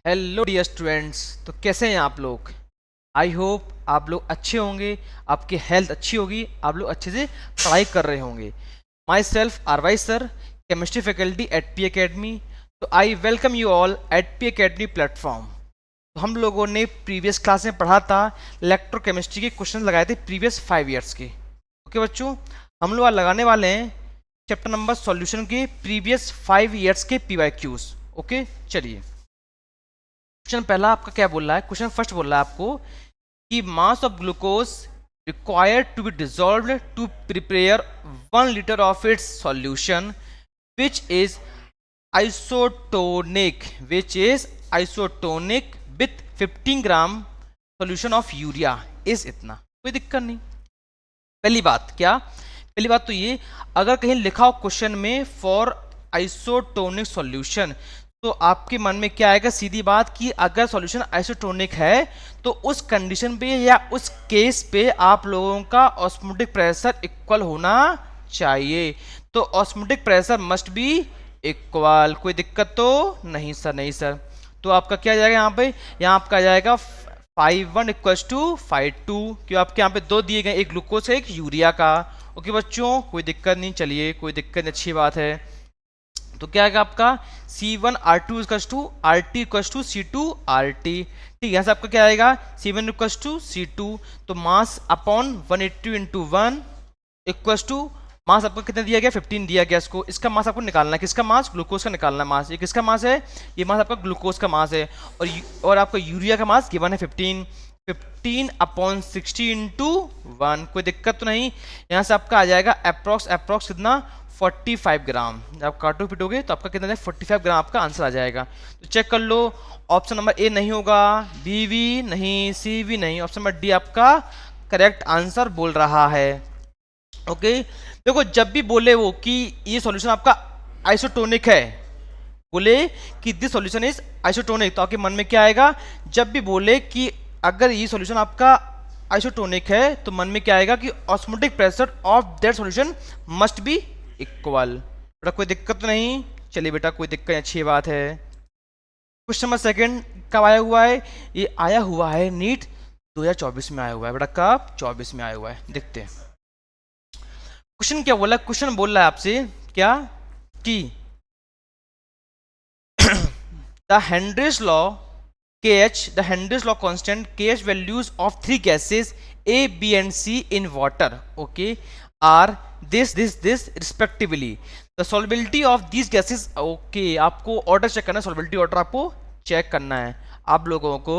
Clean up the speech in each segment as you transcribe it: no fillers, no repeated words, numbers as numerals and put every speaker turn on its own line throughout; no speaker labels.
Hello dear students. तो कैसे हैं आप लोग? आई होप आप लोग अच्छे होंगे, आपकी हेल्थ अच्छी होगी, आप लोग अच्छे से पढ़ाई कर रहे होंगे। Myself RY sir, chemistry faculty at P academy. तो I welcome you all at P academy platform. तो हम लोगों ने प्रीवियस क्लास में पढ़ा था, इलेक्ट्रोकेमिस्ट्री के क्वेश्चन लगाए थे प्रीवियस 5 ईयर्स के। ओके बच्चों, हम लोग आज लगाने वाले हैं चैप्टर नंबर सॉल्यूशन के प्रीवियस 5 ईयर्स के PYQs। ओके चलिए, क्वेश्चन पहला आपका क्या बोल रहा है? क्वेश्चन फर्स्ट बोल रहा है आपको कि mass of glucose required to be dissolved to prepare 1 litre of its solution which is isotonic with 15 gram solution of urea is इतना। कोई दिक्कत नहीं। पहली बात क्या? पहली बात तो ये, अगर कहीं लिखा हो क्वेश्चन में फॉर आइसोटोनिक सॉल्यूशन, तो आपके मन में क्या आएगा? सीधी बात कि अगर सॉल्यूशन आइसोटोनिक है तो उस कंडीशन पे या उस केस पे आप लोगों का ऑस्मोटिक प्रेशर इक्वल होना चाहिए। तो osmotic pressure must be equal. कोई दिक्कत तो नहीं सर? नहीं सर। तो आपका क्या आ जाएगा यहाँ पे? यहाँ आपका आ जाएगा 5:1 इक्वल्स टू 5:2, क्यों आपके यहाँ पे दो दिए गए, एक ग्लूकोज है एक यूरिया का। ओके बच्चों, कोई दिक्कत नहीं। चलिए, कोई दिक्कत नहीं, अच्छी बात है। तो क्या आएगा आपका? C1R2 equals to RT equals to C2RT। ठीक है, यहाँ से आपका क्या आएगा? C1 equals to C2। तो mass upon 180 into 1 equals to mass आपको कितना दिया गया? 15 दिया गया। इसको, इसका मास आपको निकालना है। किसका मास? ग्लूकोज का निकालना है मास। ये किसका मास है? ये मास आपका ग्लूकोज का मास है। और आपका यूरिया का मास गिवन है 15 अपॉन 60 इंटू 1। कोई दिक्कत तो नहीं। यहाँ से आपका आ जाएगा अप्रॉक्स कितना? 45 ग्राम। जब आप काटो पिटोगे तो आपका कितना है? 45 ग्राम आपका आंसर आ जाएगा। तो चेक कर लो, ऑप्शन नंबर ए नहीं होगा, बी भी नहीं, सी भी नहीं, ऑप्शन नंबर डी आपका करेक्ट आंसर बोल रहा है। ओके, देखो जब भी बोले वो कि ये सॉल्यूशन आपका आइसोटोनिक है, बोले कि दिस सॉल्यूशन इज आइसोटोनिक, तो आपके मन में क्या आएगा? जब भी बोले कि अगर ये सॉल्यूशन आपका आइसोटोनिक है, तो मन में क्या आएगा कि osmotic pressure of that solution must be equal. बेटा कोई दिक्कत तो नहीं? चलिए बेटा, कोई दिक्कत नहीं, अच्छी बात है। क्वेश्चन नंबर सेकंड कब आया हुआ है? ये आया हुआ है नीट 2024 में आया हुआ है बेटा। कब? 24 में आया हुआ है। देखते हैं क्वेश्चन क्या बोला। क्वेश्चन बोल रहा है आपसे क्या कि the Henry's law KH, the Henry's law constant KH values of three gases A, B and C in water, okay, are this respectively. The solubility of these gases, okay, आपको order check करना है, solubility order आपको check करना है। आप लोगों को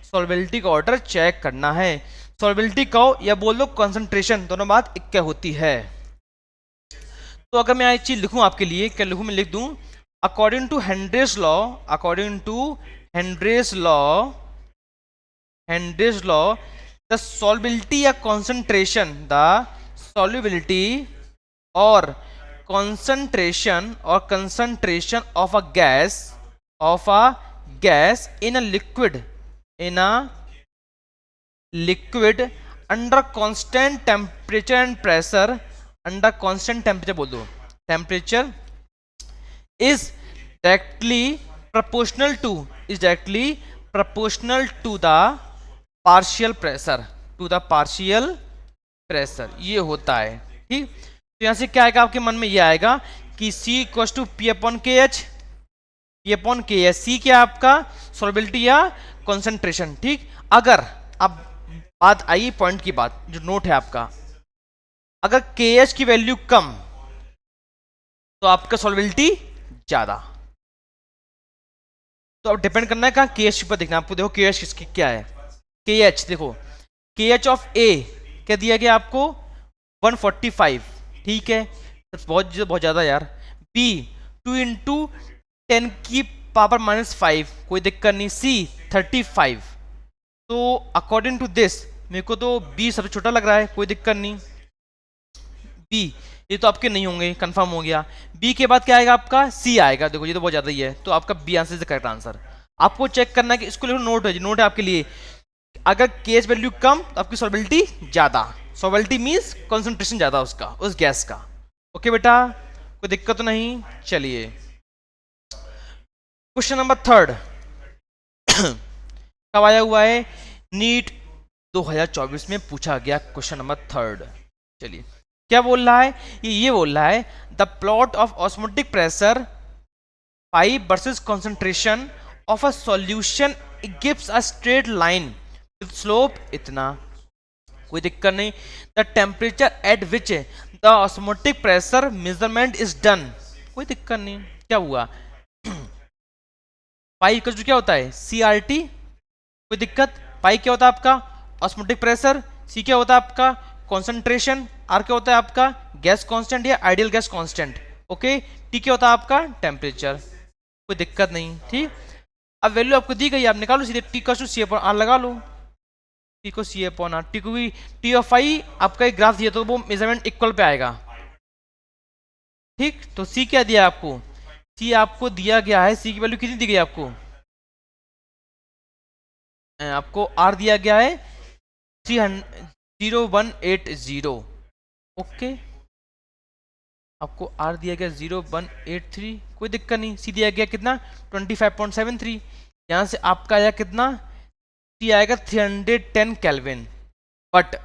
solubility का ऑर्डर चेक करना है। solubility का या बोल दो concentration, दोनों बात एक क्या होती है। तो अगर मैं एक चीज लिखूं आपके लिए, क्या लिखूं? मैं लिख दूं according to Henry's law, the solubility or concentration, or concentration of a gas in a liquid under constant temperature and pressure, under constant temperature बोल दो, temperature is directly proportional to the partial pressure, ये होता है। ठीक, तो यहां से क्या आएगा आपके मन में? ये आएगा कि C equals to P upon KH, C क्या आपका? सॉल्युबिलिटी या कॉन्सेंट्रेशन। ठीक, अगर अब बात आई पॉइंट की बात, जो नोट है आपका, अगर KH की वैल्यू कम तो आपका सॉल्युबिलिटी ज्यादा। तो अब डिपेंड करना है कहाँ? KH पर देखना आपको। देखो KH किसकी क्या है? KH देखो, KH ऑफ A क्या दिया गया आपको? 145। ठीक है, बहुत ज्यादा यार। B 2 इंटू 10 की पावर -5, कोई दिक्कत नहीं। C 35। तो अकॉर्डिंग टू दिस मेरे को तो B सबसे छोटा लग रहा है, कोई दिक्कत नहीं। B ये तो आपके नहीं होंगे, कंफर्म हो गया। B के बाद क्या आएगा आपका? C आएगा। देखो ये तो बहुत ज्यादा ही है, तो आपका B आंसर से करेक्ट आंसर। आपको चेक करना है कि इसको नोट है आपके लिए, अगर KH वैल्यू कम तो आपकी सॉल्युबिलिटी ज्यादा। सॉल्युबिलिटी मींस कंसंट्रेशन ज्यादा उसका, उस गैस का। ओके बेटा, कोई दिक्कत तो नहीं? चलिए क्वेश्चन नंबर थर्ड। कब आया हुआ है? नीट 2024 में पूछा गया क्वेश्चन नंबर 3। चलिए क्या बोल रहा है? ये बोल रहा है the plot of osmotic pressure pipe versus concentration of a solution gives a straight line with slope इतना। कोई दिक्कत नहीं। The temperature at which the osmotic pressure measurement is done. कोई दिक्कत नहीं। क्या हुआ? पाई का जो क्या होता है? CRT। कोई दिक्कत? पाई क्या होता है आपका? Osmotic pressure. सी क्या होता है आपका? कॉन्सेंट्रेशन। आर क्या होता है आपका? गैस कांस्टेंट या ideal gas constant. Okay. T क्या होता है आपका? टेम्परेचर। कोई दिक्कत नहीं। ठीक, अब वैल्यू आपको दी गई, आप निकालो सीधे। टी का सी अपॉन आर लगा लो। टी को सी अपॉन आर। टी को भी टी ऑफ आई आपका एक ग्राफ दिया तो वो मेजरमेंट इक्वल पे आएगा। ठीक, तो सी क्या दिया आपको? सी आपको दिया गया है, सी की वैल्यू कितनी दी गई आपको? आपको आर दिया गया है 0180। ओके, आपको आर दिया गया 0183। कोई दिक्कत नहीं। सी दिया गया कितना? 25.73। यहां से आपका आया कितना? टी आएगा 310 केल्विन। बट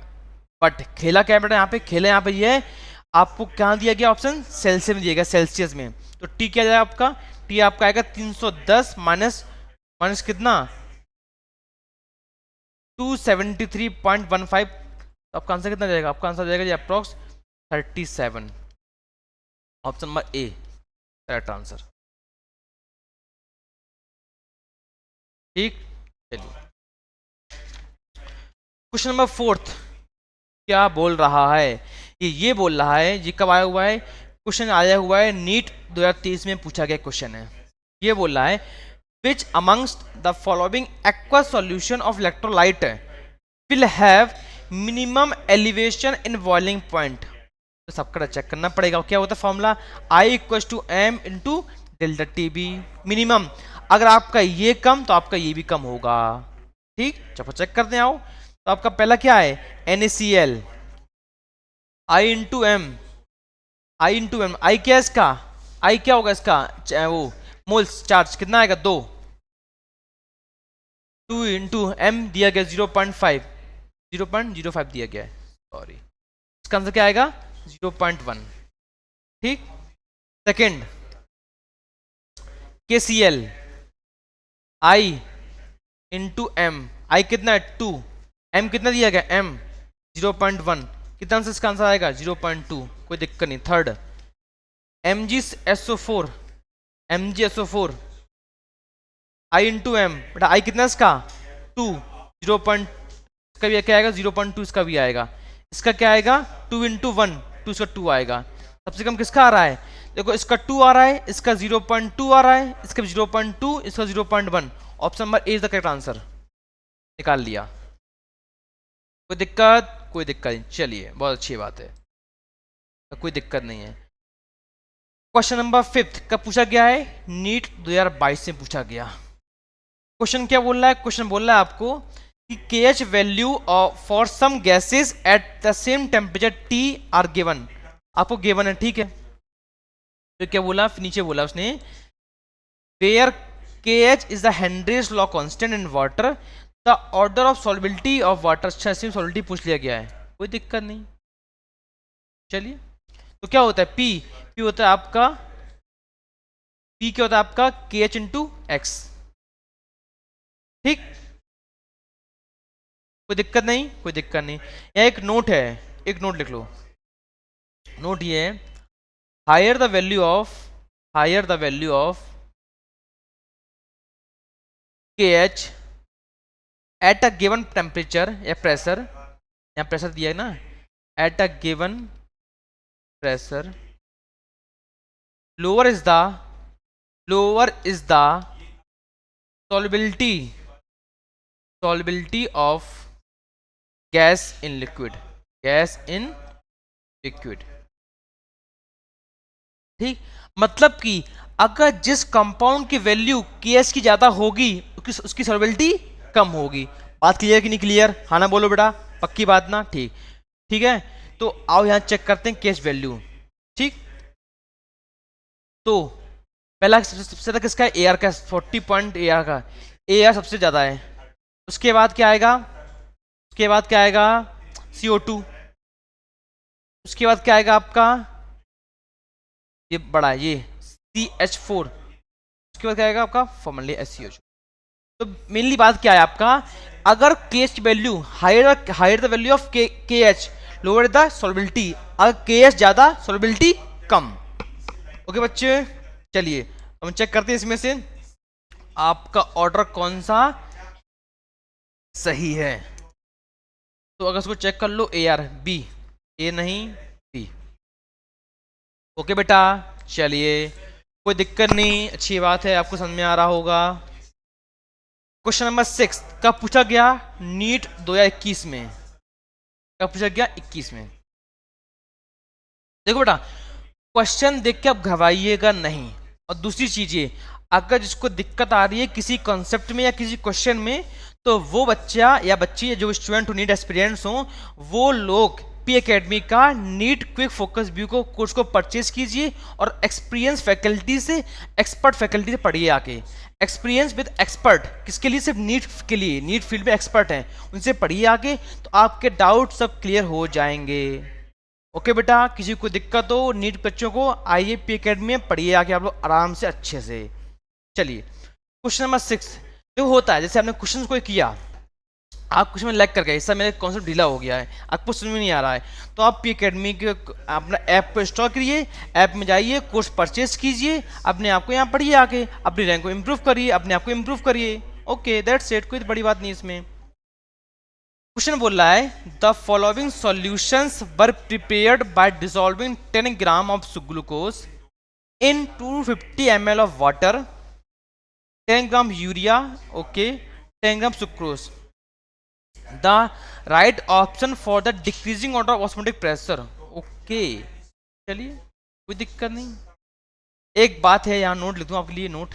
खेला क्या बेटा? यहाँ पे खेला, यहाँ पे ये है आपको क्या दिया गया ऑप्शन? सेल्सियस में दिया गया, सेल्सियस में। तो टी क्या जाएगा आपका? टी आपका आएगा 310 माइनस कितना? 273.15। तो आपका आंसर कितना जाएगा? आपका आंसर जाएगा जी approx 37। Option number A correct answer. ठीक, चलिए क्वेश्चन नंबर 4 क्या बोल रहा है? ये बोल रहा है, ये कब आया हुआ है? क्वेश्चन आया हुआ है नीट 2023 में पूछा गया क्वेश्चन है। ये बोल रहा है which amongst the following aqueous solution of electrolyte will have minimum elevation in boiling point। तो सबका चेक करना पड़ेगा। क्या होता है formula? I equal to m into delta t b. Minimum, अगर आपका ये कम तो आपका ये भी कम होगा। ठीक, चलो चेक करते हैं। आओ, तो आपका पहला क्या है? NaCl। I into M, I into M. I क्या है इसका? आई क्या होगा इसका? वो मोल्स चार्ज कितना आएगा? 2 इंटू एम दिया गया 0.5 दिया गया है, सॉरी। इसका आंसर क्या आएगा? 0.1। ठीक, सेकेंड KCl। आई इंटू एम। आई कितना है? 2। एम कितना दिया गया? एम 0.1। कितना आंसर इसका आंसर आएगा? 0.2। कोई दिक्कत नहीं। Third MgSO4। MgSO4 आई इंटू एम। बेटा आई कितना इसका? 2। 0. इसका भी क्या आएगा? 0.2 इसका भी आएगा। इसका क्या आएगा? 2 इंटू 1, 2 इसका 2 आएगा। सबसे कम किसका आ रहा है? देखो इसका 2 आ रहा है, इसका 0.2 आ रहा है, इसका 0.2, इसका 0.1। Option number A is the correct answer. निकाल लिया। कोई दिक्कत? कोई दिक्कत नहीं। चलिए, बहुत अच्छी बात है, कोई दिक्कत नहीं है। क्वेश्चन नंबर 5 कब पूछा गया है? नीट 2022 में पूछा गया। क्वेश्चन क्या बोल रहा है? क्वेश्चन बोल रहा है आपको कि KH value for some gases at the same temperature T are given. आपको गिवन है, ठीक है। तो क्या बोला? नीचे बोला उसने where KH is the Henry's law constant in water, the order of solubility of water. अच्छा, सिर्फ सॉल्युबिलिटी पूछ लिया गया है, कोई दिक्कत नहीं। चलिए, तो क्या होता है? P होता है आपका, P क्या होता है आपका? KH into x. ठीक, कोई दिक्कत नहीं, कोई दिक्कत नहीं। यहाँ एक नोट है, एक नोट लिख लो। नोट ये है, higher the value of KH at a given temperature या प्रेशर। यहाँ प्रेशर दिया है ना, at a given pressure lower is the solubility of gas in liquid। ठीक, मतलब कि अगर जिस कंपाउंड की वैल्यू KH की ज्यादा होगी उसकी सॉल्युबिलिटी कम होगी। बात क्लियर कि नहीं क्लियर? हाँ ना बोलो बेटा, पक्की बात ना? ठीक, ठीक है। तो आओ यहां चेक करते हैं KH वैल्यू। ठीक, तो पहला सबसे ज्यादा किसका है? AR का 40 पॉइंट AR का। AR सबसे ज़्यादा है। उसके बाद क्या आएगा, उसके बाद क्या आएगा, CO2। उसके बाद क्या आएगा आपका, ये बड़ा है ये CH4। उसके बाद क्या आएगा आपका फॉर्मली SCH। तो मेनली बात क्या है आपका, अगर KH की value higher the value of KH lower the solubility, अगर KH ज़्यादा सॉल्युबिलिटी कम। ओके बच्चे, चलिए हम चेक करते हैं इसमें से आपका ऑर्डर कौन सा सही है। तो अगर इसको चेक कर लो, AR B, A नहीं B। ओके बेटा, चलिए कोई दिक्कत नहीं, अच्छी बात है, आपको समझ में आ रहा होगा। क्वेश्चन नंबर 6 कब पूछा गया, नीट 2021 में। कब पूछा गया, 21 में। देखो बेटा, क्वेश्चन देख के आप घबराइएगा नहीं। और दूसरी चीज ये, अगर जिसको दिक्कत आ रही है किसी कॉन्सेप्ट में या किसी क्वेश्चन में, तो वो बच्चा या बच्ची जो स्टूडेंट हो, नीट एस्पिरेंट्स हो, वो लोग पी एकेडमी का नीट क्विक फोकस व्यू को कोर्स को परचेज कीजिए और एक्सपीरियंस फैकल्टी से, एक्सपर्ट फैकल्टी से पढ़िए आके। एक्सपीरियंस विद एक्सपर्ट किसके लिए, सिर्फ नीट के लिए, नीट फील्ड में एक्सपर्ट हैं, उनसे पढ़िए आके, तो आपके डाउट सब क्लियर हो जाएंगे। ओके बेटा, किसी को दिक्कत हो नीट बच्चों को, आइए पी एकेडमी में पढ़िए आके आप लोग आराम से अच्छे से। चलिए क्वेश्चन नंबर 6 जो होता है, जैसे आपने क्वेश्चन को किया, आप कुछ में लैग कर गए, सर मेरा कॉन्सेप्ट ढीला हो गया है, आपको समझ में नहीं आ रहा है, तो आप पी एकेडमी के अपना ऐप को इंस्टॉल करिए, ऐप में जाइए, कोर्स परचेज कीजिए, अपने आप को यहाँ पढ़िए आके, अपनी रैंक को इम्प्रूव करिए, अपने आप को इम्प्रूव करिए। ओके दैट्स इट, कोई बड़ी बात नहीं इसमें। क्वेश्चन बोल रहा है the following solutions were prepared by dissolving 10 gram of glucose in 250 ml of water, 10 gram urea, okay 10 gram sucrose. The right option for the decreasing order of osmotic pressure. Okay चलिए कोई दिक्कत नहीं। एक बात है, यहाँ नोट लिख दूँ आपके लिए, नोट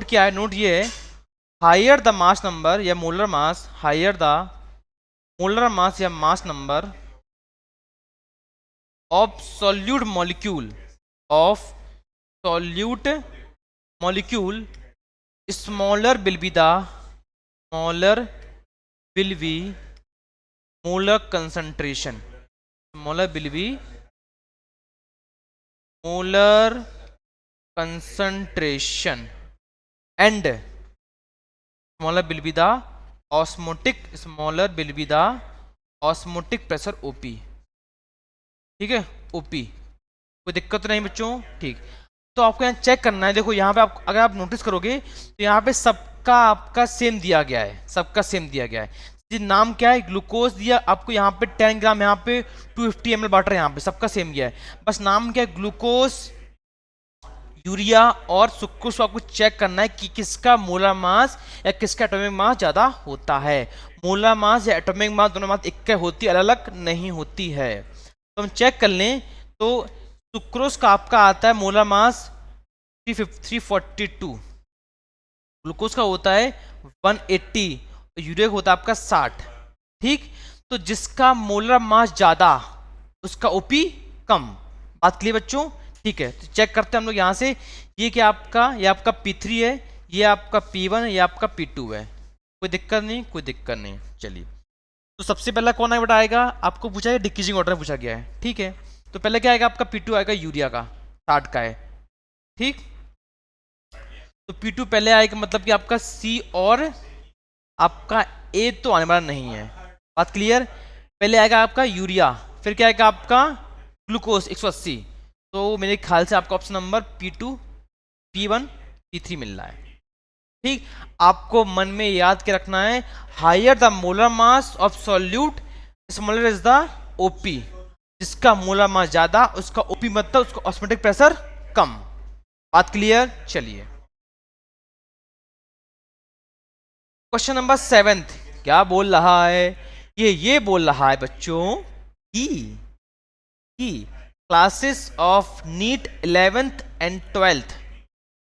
क्या है, नोट ये है, हायर द मास नंबर या molar mass, higher the molar mass या mass number of solute molecule, of solute molecule, smaller will be the, smaller will be molar concentration, smaller will be molar concentration and smaller will be the osmotic, smaller will be the osmotic pressure OP. ठीक है, OP, कोई दिक्कत नहीं बच्चों, ठीक। तो आपको यहाँ चेक करना है, देखो यहाँ पे आप अगर आप नोटिस करोगे तो यहाँ पे सबका आपका सेम दिया गया है, सबका सेम दिया गया है। नाम क्या है, ग्लूकोज दिया आपको यहाँ पे 10 ग्राम, यहाँ पे 250 ml वाटर, यहाँ पे सबका सेम दिया है, बस नाम क्या है, ग्लूकोज, यूरिया और सुक्रोज। आपको चेक करना है कि किसका मोलर मास या किसका एटॉमिक मास ज्यादा होता है। मोलर मास या एटॉमिक मास दोनों मास एक होती है, अलग अलग नहीं होती है। तो हम चेक कर लें, तो सुक्रोज का आपका आता है मोलर मास 342, ग्लूकोज का होता है 180, यूरिया का होता है आपका 60। ठीक, तो जिसका मोलर मास ज्यादा उसका ओपी कम। बात क्लियर बच्चों? ठीक है, तो चेक करते हैं हम लोग यहाँ से, ये क्या आपका, ये आपका P3 है, ये आपका P1 है, ये आपका P2 है। कोई दिक्कत नहीं, कोई दिक्कत नहीं। चलिए, तो सबसे पहला कौन है बेटा आएगा, आपको पूछा है डिक्रीजिंग ऑर्डर पूछा गया है। ठीक है, तो पहले क्या आएगा आपका P2 आएगा, यूरिया का 60 का है। ठीक, तो P2 पहले आएगा, मतलब कि आपका C और आपका A तो आने वाला नहीं है। बात क्लियर? पहले आएगा आपका यूरिया, फिर क्या आएगा आपका ग्लूकोज 180। तो मेरे ख्याल से आपका option number P2, P1, P3 मिल रहा है। ठीक, आपको मन में याद के रखना है, higher the molar mass of solute, smaller is the OP. जिसका मोलर मास ज्यादा उसका ओपी मतलब उसका ऑस्मोटिक प्रेशर कम। बात क्लियर? चलिए क्वेश्चन नंबर 7 क्या बोल रहा है, ये बोल रहा है बच्चों कि classes of NEET 11th and 12th,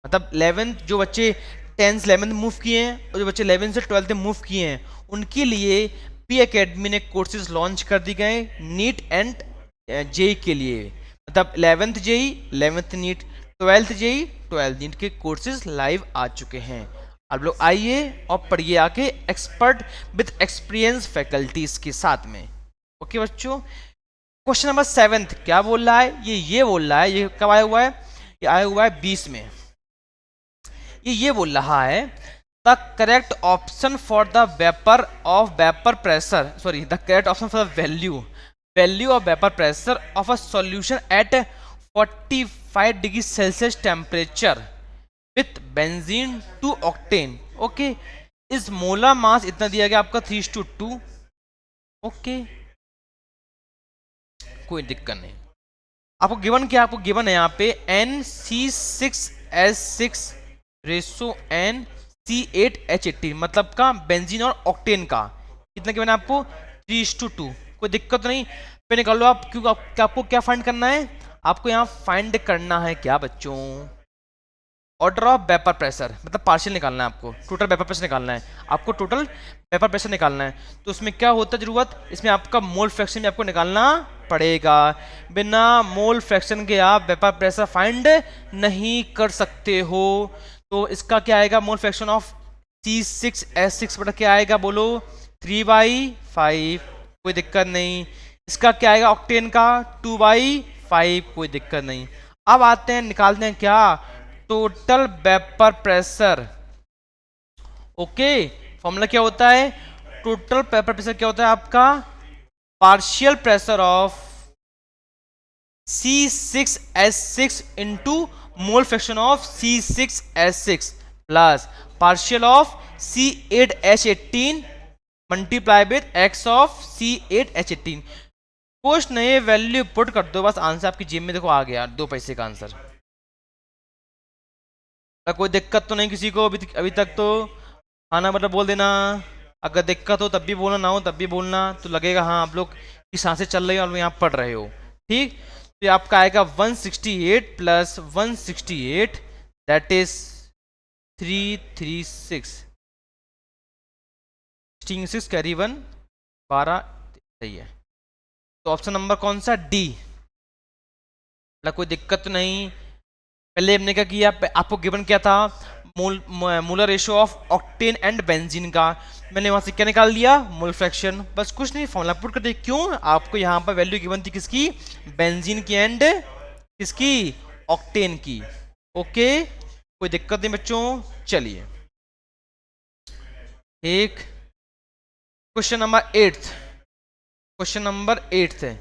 मतलब 11th जो बच्चे 10th 11th मूव किए हैं और जो बच्चे 11th से 12th में मूव किए हैं, उनके लिए पी एकेडमी ने कोर्सेज लॉन्च कर दी गए नीट एंड जेई के लिए। मतलब 11th JEE, 11th NEET, 12th JEE, 12 NEET के कोर्सेज लाइव आ चुके हैं। आप लोग आइए और पढ़िए आके एक्सपर्ट विद एक्सपीरियंस फैकल्टीज के साथ में। ओके बच्चों, क्वेश्चन नंबर 7 क्या बोल रहा है? ये बोल रहा है, ये कब आया हुआ है? ये आया हुआ है 20 में। ये बोल रहा है the correct option for the vapour pressure, sorry the correct option for the value of vapour pressure of a solution at 45 degree Celsius temperature with benzene 2 octane. Okay, इस मोलर मास इतना दिया गया आपका 3:2। ओके, कोई दिक्कत नहीं। आपको given क्या? आपको गिवन है यहाँ पे NC6S6 रेसो NC8H18, मतलब का बेंजीन और ऑक्टेन का कितना गिवन है आपको? 3:2। कोई दिक्कत तो नहीं, पे निकाल लो आप। क्यों? आपको क्या फाइंड करना है? आपको यहाँ फाइंड करना है क्या बच्चों? ऑर्डर ऑफ वेपर प्रेशर, मतलब पार्शियल निकालना है आपको, टोटल वेपर प्रेशर निकालना है आपको, टोटल वेपर प्रेशर निकालना है। तो उसमें क्या होता है जरूरत? इसमें आपका मोल फ्रैक्शन भी आपको निकालना पड़ेगा। बिना मोल फ्रैक्शन के आप वेपर प्रेशर फाइंड नहीं कर सकते हो। तो इसका क्या आएगा? मोल फ्रैक्शन ऑफ C6S6 बटा क्या आएगा बोलो? 3/5। कोई दिक्कत नहीं। इसका क्या आएगा? ऑक्टेन का 2/5। कोई दिक्कत नहीं। अब आते हैं, निकालते हैं क्या? Total vapour pressure. Okay, formula क्या होता है? टोटल वेपर प्रेशर क्या होता है आपका? Partial pressure of C6S6 into mole fraction of C6S6 plus partial of C8H18 multiply with x of C8H18। कुछ नहीं, वैल्यू पुट कर दो बस, आंसर आपकी जेब में देखो आ गया, 2 पैसे का आंसर। कोई दिक्कत तो नहीं किसी को अभी तक तो? खाना मतलब बोल देना, अगर दिक्कत हो तब भी बोलना, ना हो तब भी बोलना, तो लगेगा हाँ आप लोग की सांसें चल रही हो और यहाँ पढ़ रहे हो। ठीक, तो ये आपका आएगा 168 प्लस 168 दैट इज 336 6 कैरी 1 12। सही है। तो ऑप्शन नंबर कौन सा? डी। कोई दिक्कत तो नहीं। पहले हमने क्या किया? आपको गिवन क्या था? Molar ratio of octane and benzene का। मैंने वहां से क्या निकाल दिया? Mole fraction. बस कुछ नहीं, फॉर्मूला पुट कर दिया। क्यों? आपको यहाँ पर वैल्यू गिवन थी किसकी? बेंजीन की एंड किसकी? ऑक्टेन की। ओके, कोई दिक्कत नहीं बच्चों। चलिए एक क्वेश्चन नंबर 8। क्वेश्चन नंबर 8 है,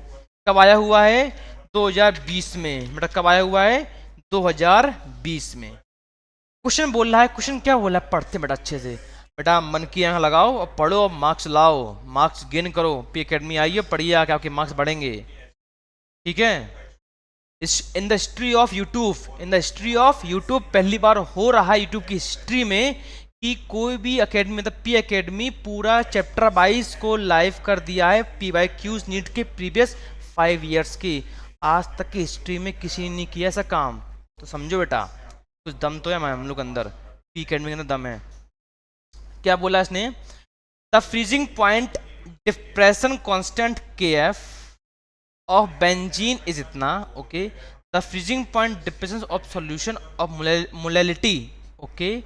कब आया हुआ है? 2020 में। बेटा कब आया हुआ है? 2020 में। क्वेश्चन बोल रहा है, क्वेश्चन क्या बोला है? पढ़ते बेटा अच्छे से। बेटा मन की आंख लगाओ और पढ़ो और मार्क्स लाओ, मार्क्स गेन करो। पी एकेडमी आइए, पढ़िए आके आपके मार्क्स बढ़ेंगे। ठीक है। In the history of YouTube पहली बार हो रहा है यूट्यूब की हिस्ट्री में कि कोई भी एकेडमी, मतलब पी एकेडमी पूरा चैप्टर 22 को लाइव कर दिया है। PYQs नीट के प्रीवियस 5 ईयर्स की। आज तक की हिस्ट्री में किसी ने नहीं किया ऐसा काम। तो समझो बेटा, कुछ दम तो है हम लोग अंदर, पी एकेडमी के अंदर दम है। क्या बोला इसने? The freezing point depression constant KF of benzene is इतना। Okay, the freezing point depression of solution of molality, okay,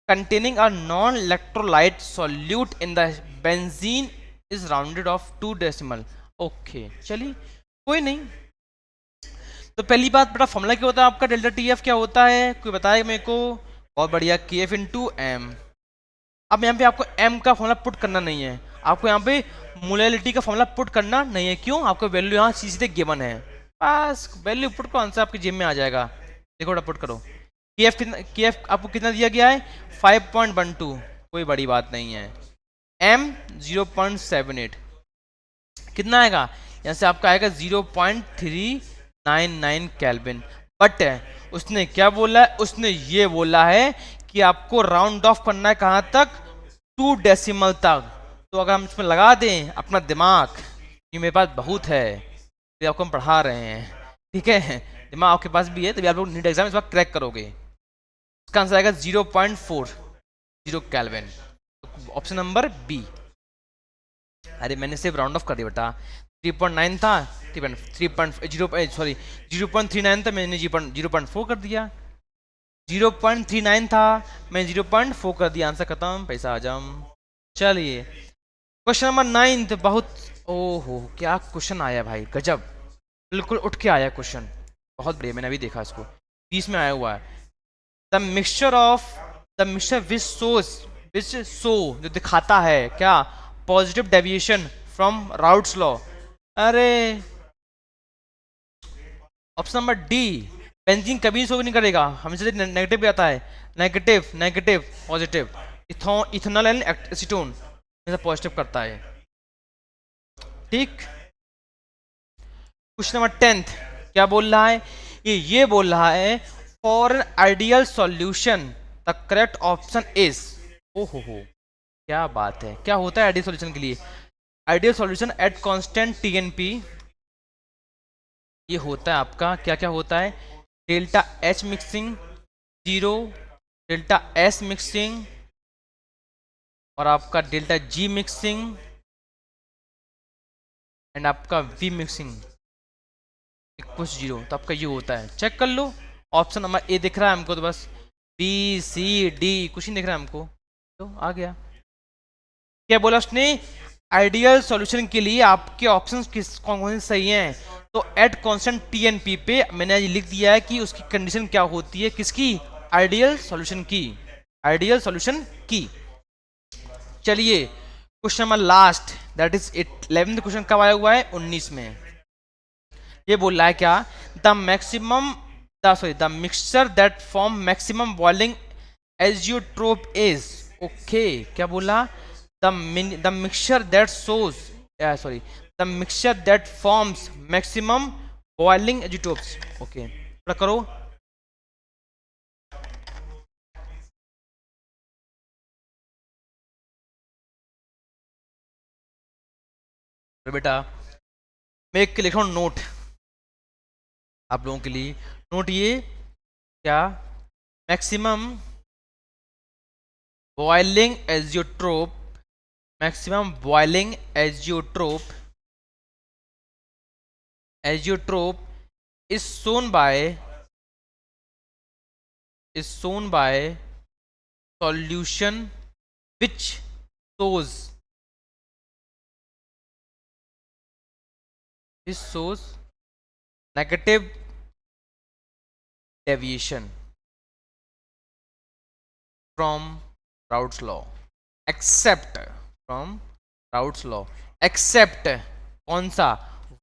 containing a non-electrolyte solute in the benzene is rounded off 2 decimal। Okay, चलिए कोई नहीं। तो पहली बात बेटा, formula क्या होता है आपका? डेल्टा TF क्या होता है? कोई बताएगा मेरे को? बहुत बढ़िया, KF इंटू M। अब यहाँ पे आपको M का फॉर्मूला पुट करना नहीं है, आपको यहाँ पे मोलैलिटी का फॉर्मूला पुट करना नहीं है। क्यों? आपको वैल्यू यहाँ सीधे गिवन है, बस वैल्यू पुट को आंसर आपकी जेब में आ जाएगा। देखो बेटा पुट करो। KF आपको कितना दिया गया है? 5.12। कोई बड़ी बात नहीं है। M 0.78 कितना आएगा? यहाँ से आपका आएगा 0.399 केल्विन। बट उसने क्या बोला है? उसने ये बोला है कि आपको राउंड ऑफ करना है कहाँ तक? 2 डेसिमल तक। तो अगर हम इसमें लगा दें अपना दिमाग, ये मेरे पास बहुत है, तो आपको हम पढ़ा रहे हैं, ठीक है, दिमाग आपके पास भी है, तभी आप लोग नीट एग्जाम इस बार क्रैक करोगे। इसका आंसर आएगा 0.40 केल्विन। Option number B. अरे मैंने सिर्फ राउंड ऑफ कर दिया बेटा, 3.9 था, 0.39 था, मैंने 0.4 कर दिया। 0.39 था, मैं 0.4 कर दिया, आंसर खत्म, पैसा हजम। चलिए क्वेश्चन नंबर 9, बहुत ओहो क्या क्वेश्चन आया भाई, गजब, बिल्कुल उठ के आया क्वेश्चन, बहुत बढ़िया, मैंने अभी देखा इसको, 20 में आया हुआ है। द मिक्सचर विच शो जो दिखाता है क्या, positive deviation from routes law. अरे ऑप्शन नंबर डी, बेंजीन कभी शो नहीं करेगा, हमेशा नेगेटिव भी आता है, negative negative positive, ethanol and acetone हमेशा पॉजिटिव करता है। ठीक, क्वेश्चन नंबर 10 क्या बोल रहा है, ये बोल रहा है for an ideal solution the correct option is, ओहो हो क्या बात है, क्या होता है आइडियल सॉल्यूशन के लिए, ideal solution at constant TNP, ये होता है आपका क्या क्या होता है, delta H mixing 0, delta S mixing और आपका डेल्टा जी मिक्सिंग एंड आपका वी मिक्सिंग कुछ 0, तो आपका ये होता है, चेक कर लो, ऑप्शन नंबर ए दिख रहा है हमको, तो बस बी सी डी कुछ नहीं दिख रहा है हमको, तो आ गया। क्या बोला उसने, आइडियल सॉल्यूशन के लिए आपके ऑप्शंस किस कौन कौन से सही हैं, तो एट कांस्टेंट टीएनपी पे मैंने लिख दिया है कि उसकी कंडीशन क्या होती है, किसकी, आइडियल सॉल्यूशन की, आइडियल सॉल्यूशन की। चलिए question number last, that is 11th question कब आया हुआ है, 19 में, ये बोल रहा है क्या, the mixture that form maximum boiling azeotrope is, okay क्या बोला, the mixture that shows the mixture that forms maximum boiling isotopes, okay थोड़ा करो, तो बेटा मैं एक लिख रहा हूँ नोट आप लोगों के लिए, नोट ये क्या, maximum boiling azeotrope, maximum boiling azeotrope is shown by solution which shows negative deviation from Raoult's law except from Raoult's law except कौन सा,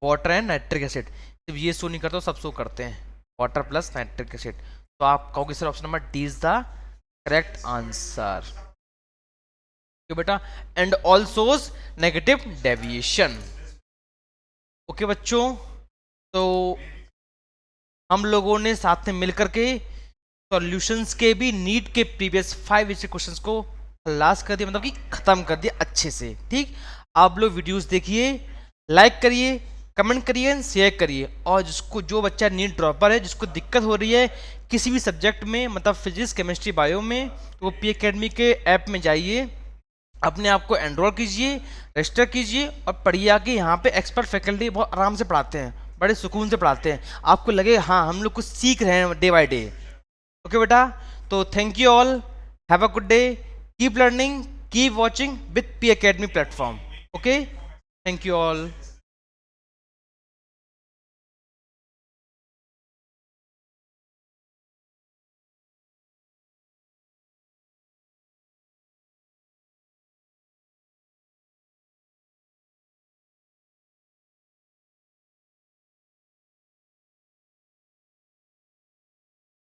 वाटर एंड नाइट्रिक एसिड, सिर्फ ये शो नहीं करता, सब शो करते हैं, वाटर प्लस नाइट्रिक एसिड, तो आप कहोगे sir option number D is the correct answer, बेटा, एंड ऑल्सोज नेगेटिव डेविएशन। ओके बच्चों, तो हम लोगों ने साथ में मिलकर के सॉल्यूशंस के भी नीट के प्रीवियस 5 हिस्ट्री क्वेश्चंस को खलास कर दिया, मतलब कि खत्म कर दिया अच्छे से। ठीक, आप लोग वीडियोस देखिए, लाइक करिए, कमेंट करिए, शेयर करिए, और जिसको जो बच्चा नीट ड्रॉपर है, जिसको दिक्कत हो रही है किसी भी सब्जेक्ट में, मतलब फिजिक्स केमिस्ट्री बायो में, तो वो पी एकेडमी के ऐप में जाइए, अपने आप को एनरोल कीजिए, रजिस्टर कीजिए और पढ़िए आके। यहाँ पे एक्सपर्ट फैकल्टी बहुत आराम से पढ़ाते हैं, बड़े सुकून से पढ़ाते हैं, आपको लगे हाँ हम लोग कुछ सीख रहे हैं डे बाय डे। ओके बेटा, तो thank you all, have a good day, keep learning, keep watching with P academy platform. Okay, thank you all.